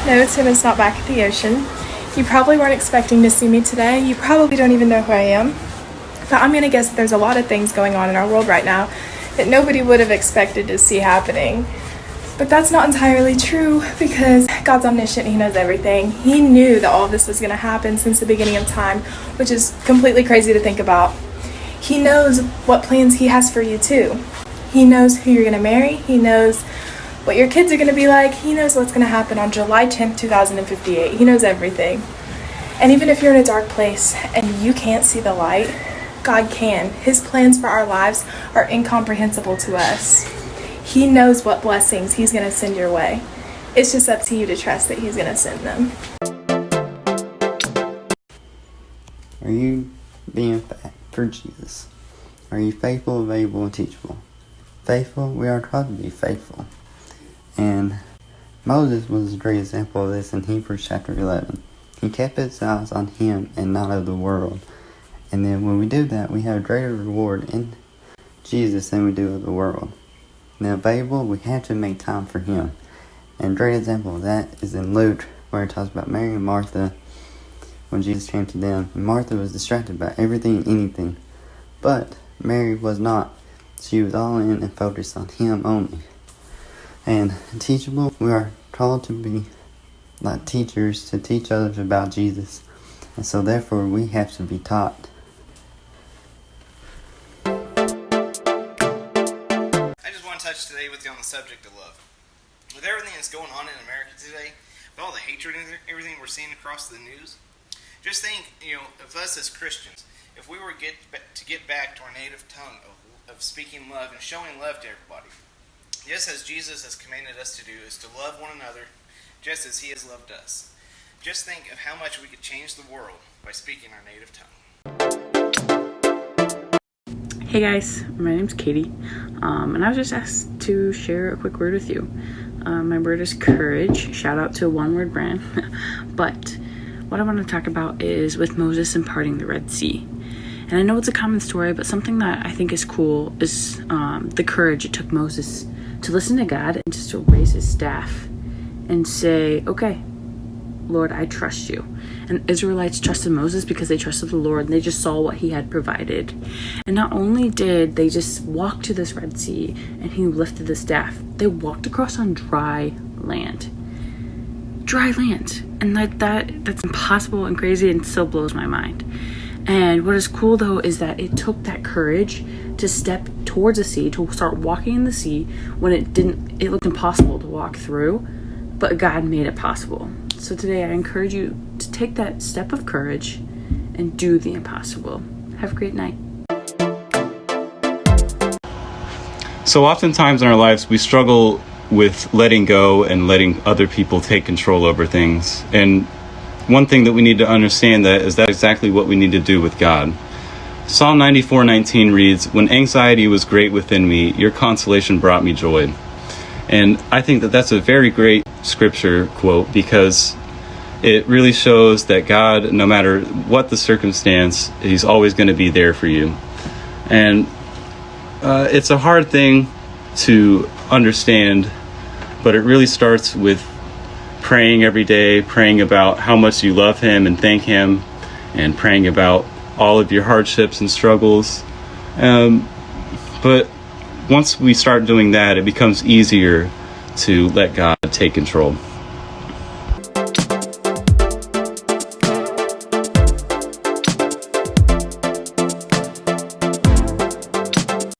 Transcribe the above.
No, Tim is not back at the ocean. You probably weren't expecting to see me today. You probably don't even know who I am. But I'm gonna guess that there's a lot of things going on in our world right now that nobody would have expected to see happening. But that's not entirely true because God's omniscient, He knows everything. He knew that all of this was gonna happen since the beginning of time, which is completely crazy to think about. He knows what plans He has for you too. He knows who you're gonna marry. He knows what your kids are gonna be like. He knows what's gonna happen on July 10th, 2058. He knows everything. And even if you're in a dark place and you can't see the light, God can. His plans for our lives are incomprehensible to us. He knows what blessings He's going to send your way. It's just up to you to trust that He's going to send them. Are you being fat for Jesus? Are you faithful, available, and teachable? Faithful, we are taught to be faithful. And Moses was a great example of this in Hebrews chapter 11. He kept his eyes on Him and not of the world. And then when we do that, we have a greater reward in Jesus than we do of the world. Now, available, we have to make time for Him. And a great example of that is in Luke, where it talks about Mary and Martha when Jesus came to them. And Martha was distracted by everything and anything. But Mary was not. She was all in and focused on Him only. And teachable, we are called to be like teachers, to teach others about Jesus. And so therefore, we have to be taught. Today with you on the subject of love. With everything that's going on in America today, with all the hatred and everything we're seeing across the news, just think, of us as Christians, if we were to get back to our native tongue of speaking love and showing love to everybody, just as Jesus has commanded us to do, is to love one another just as He has loved us. Just think of how much we could change the world by speaking our native tongue. Hey guys, my name's Katie, and I was just asked to share a quick word with you. My word is courage. Shout out to One Word Brand. But what I want to talk about is with Moses and parting the Red Sea. And I know it's a common story, but something that I think is cool is the courage it took Moses to listen to God and just to raise his staff and say, okay, Lord, I trust you. And Israelites trusted Moses because they trusted the Lord and they just saw what He had provided. And not only did they just walk to this Red Sea and He lifted the staff, they walked across on dry land. Dry land. And that's impossible and crazy and still blows my mind. And what is cool though is that it took that courage to step towards the sea, to start walking in the sea when it looked impossible to walk through, but God made it possible. So today I encourage you to take that step of courage and do the impossible. Have a great night. So oftentimes in our lives, we struggle with letting go and letting other people take control over things. And one thing that we need to understand is that exactly what we need to do with God. Psalm 94:19 reads, "When anxiety was great within me, your consolation brought me joy." And I think that that's a very great scripture quote because it really shows that God, no matter what the circumstance, He's always going to be there for you. And it's a hard thing to understand, but it really starts with praying every day, praying about how much you love Him and thank Him, and praying about all of your hardships and struggles. But once we start doing that, it becomes easier to let God take control.